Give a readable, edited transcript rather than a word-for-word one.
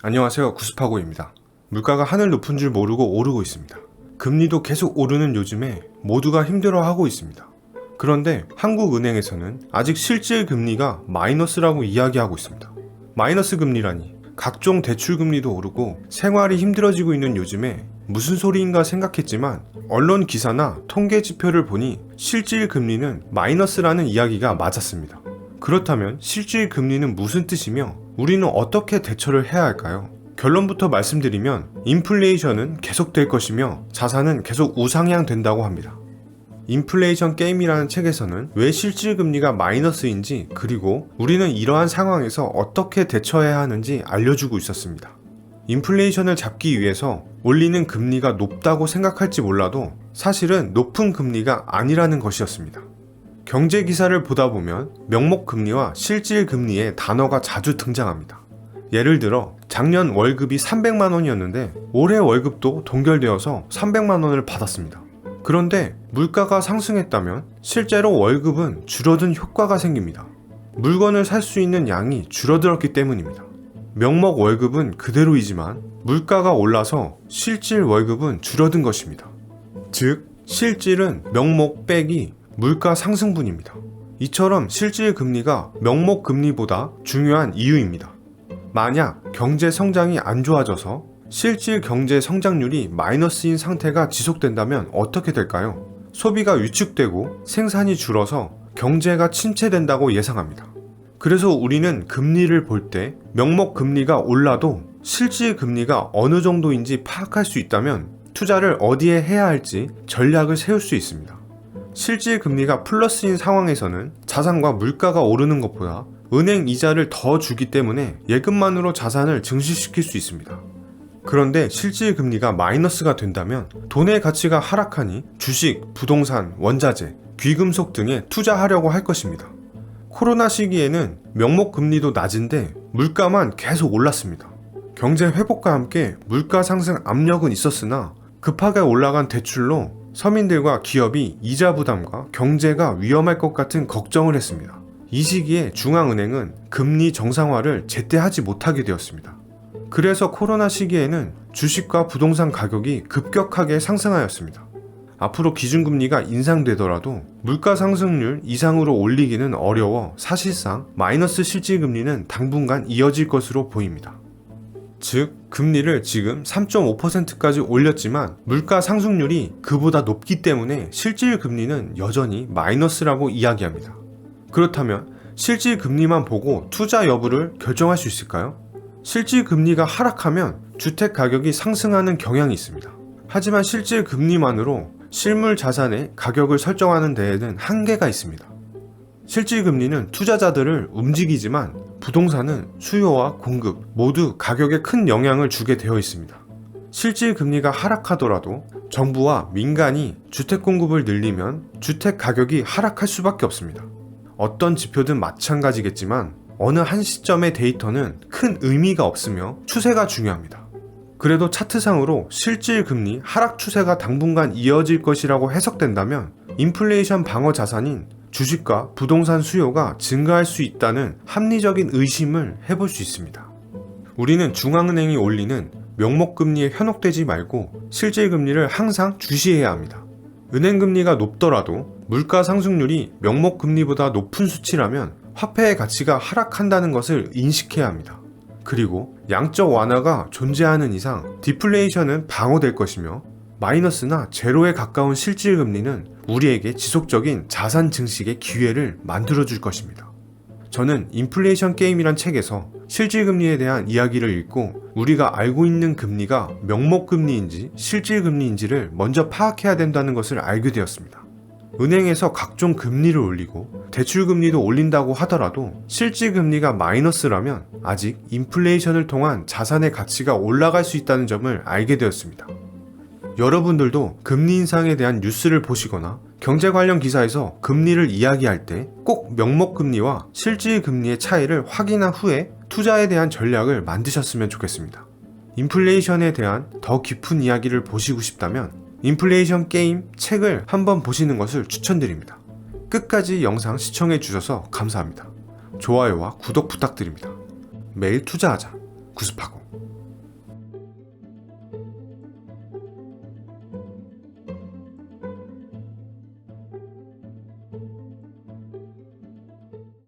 안녕하세요, 구스파고입니다. 물가가 하늘 높은 줄 모르고 오르고 있습니다. 금리도 계속 오르는 요즘에 모두가 힘들어하고 있습니다. 그런데 한국은행에서는 아직 실질 금리가 마이너스라고 이야기하고 있습니다. 마이너스 금리라니, 각종 대출 금리도 오르고 생활이 힘들어지고 있는 요즘에 무슨 소리인가 생각했지만 언론 기사나 통계 지표를 보니 실질 금리는 마이너스라는 이야기가 맞았습니다. 그렇다면 실질 금리는 무슨 뜻이며 우리는 어떻게 대처를 해야 할까요? 결론부터 말씀드리면 인플레이션은 계속될 것이며 자산은 계속 우상향 된다고 합니다. 인플레이션 게임이라는 책에서는 왜 실질 금리가 마이너스인지, 그리고 우리는 이러한 상황에서 어떻게 대처해야 하는지 알려주고 있었습니다. 인플레이션을 잡기 위해서 올리는 금리가 높다고 생각할지 몰라도 사실은 높은 금리가 아니라는 것이었습니다. 경제 기사를 보다 보면 명목 금리와 실질 금리의 단어가 자주 등장합니다. 예를 들어 작년 월급이 300만 원이었는데 올해 월급도 동결되어서 300만 원을 받았습니다. 그런데 물가가 상승했다면 실제로 월급은 줄어든 효과가 생깁니다. 물건을 살 수 있는 양이 줄어들었기 때문입니다. 명목 월급은 그대로이지만 물가가 올라서 실질 월급은 줄어든 것입니다. 즉, 실질은 명목 빼기 물가 상승분입니다. 이처럼 실질 금리가 명목 금리보다 중요한 이유입니다. 만약 경제 성장이 안 좋아져서 실질 경제 성장률이 마이너스인 상태가 지속된다면 어떻게 될까요? 소비가 위축되고 생산이 줄어서 경제가 침체된다고 예상합니다. 그래서 우리는 금리를 볼 때 명목 금리가 올라도 실질 금리가 어느 정도인지 파악할 수 있다면 투자를 어디에 해야 할지 전략을 세울 수 있습니다. 실질 금리가 플러스인 상황에서는 자산과 물가가 오르는 것보다 은행 이자를 더 주기 때문에 예금만으로 자산을 증식시킬 수 있습니다. 그런데 실질 금리가 마이너스가 된다면 돈의 가치가 하락하니 주식, 부동산, 원자재, 귀금속 등에 투자하려고 할 것입니다. 코로나 시기에는 명목 금리도 낮은데 물가만 계속 올랐습니다. 경제 회복과 함께 물가 상승 압력은 있었으나 급하게 올라간 대출로 서민들과 기업이 이자 부담과 경제가 위험할 것 같은 걱정을 했습니다. 이 시기에 중앙은행은 금리 정상화를 제때 하지 못하게 되었습니다. 그래서 코로나 시기에는 주식과 부동산 가격이 급격하게 상승하였습니다. 앞으로 기준금리가 인상되더라도 물가 상승률 이상으로 올리기는 어려워 사실상 마이너스 실질금리는 당분간 이어질 것으로 보입니다. 즉, 금리를 지금 3.5%까지 올렸지만 물가 상승률이 그보다 높기 때문에 실질 금리는 여전히 마이너스라고 이야기합니다. 그렇다면 실질 금리만 보고 투자 여부를 결정할 수 있을까요? 실질 금리가 하락하면 주택 가격이 상승하는 경향이 있습니다. 하지만 실질 금리만으로 실물 자산의 가격을 설정하는 데에는 한계가 있습니다. 실질 금리는 투자자들을 움직이지만 부동산은 수요와 공급 모두 가격에 큰 영향을 주게 되어 있습니다. 실질 금리가 하락하더라도 정부와 민간이 주택 공급을 늘리면 주택 가격이 하락할 수밖에 없습니다. 어떤 지표든 마찬가지겠지만 어느 한 시점의 데이터는 큰 의미가 없으며 추세가 중요합니다. 그래도 차트상으로 실질 금리 하락 추세가 당분간 이어질 것이라고 해석된다면 인플레이션 방어 자산인 주식과 부동산 수요가 증가할 수 있다는 합리적인 의심을 해볼 수 있습니다. 우리는 중앙은행이 올리는 명목금리에 현혹되지 말고 실질금리를 항상 주시해야 합니다. 은행금리가 높더라도 물가 상승률이 명목금리보다 높은 수치라면 화폐의 가치가 하락한다는 것을 인식해야 합니다. 그리고 양적 완화가 존재하는 이상 디플레이션은 방어될 것이며 마이너스나 제로에 가까운 실질금리는 우리에게 지속적인 자산 증식의 기회를 만들어줄 것입니다. 저는 인플레이션 게임이란 책에서 실질금리에 대한 이야기를 읽고 우리가 알고 있는 금리가 명목금리인지 실질금리인지를 먼저 파악해야 된다는 것을 알게 되었습니다. 은행에서 각종 금리를 올리고 대출금리도 올린다고 하더라도 실질금리가 마이너스라면 아직 인플레이션을 통한 자산의 가치가 올라갈 수 있다는 점을 알게 되었습니다. 여러분들도 금리 인상에 대한 뉴스를 보시거나 경제 관련 기사에서 금리를 이야기할 때 꼭 명목금리와 실질금리의 차이를 확인한 후에 투자에 대한 전략을 만드셨으면 좋겠습니다. 인플레이션에 대한 더 깊은 이야기를 보시고 싶다면 인플레이션 게임 책을 한번 보시는 것을 추천드립니다. 끝까지 영상 시청해 주셔서 감사합니다. 좋아요와 구독 부탁드립니다. 매일 투자하자. 구스파고.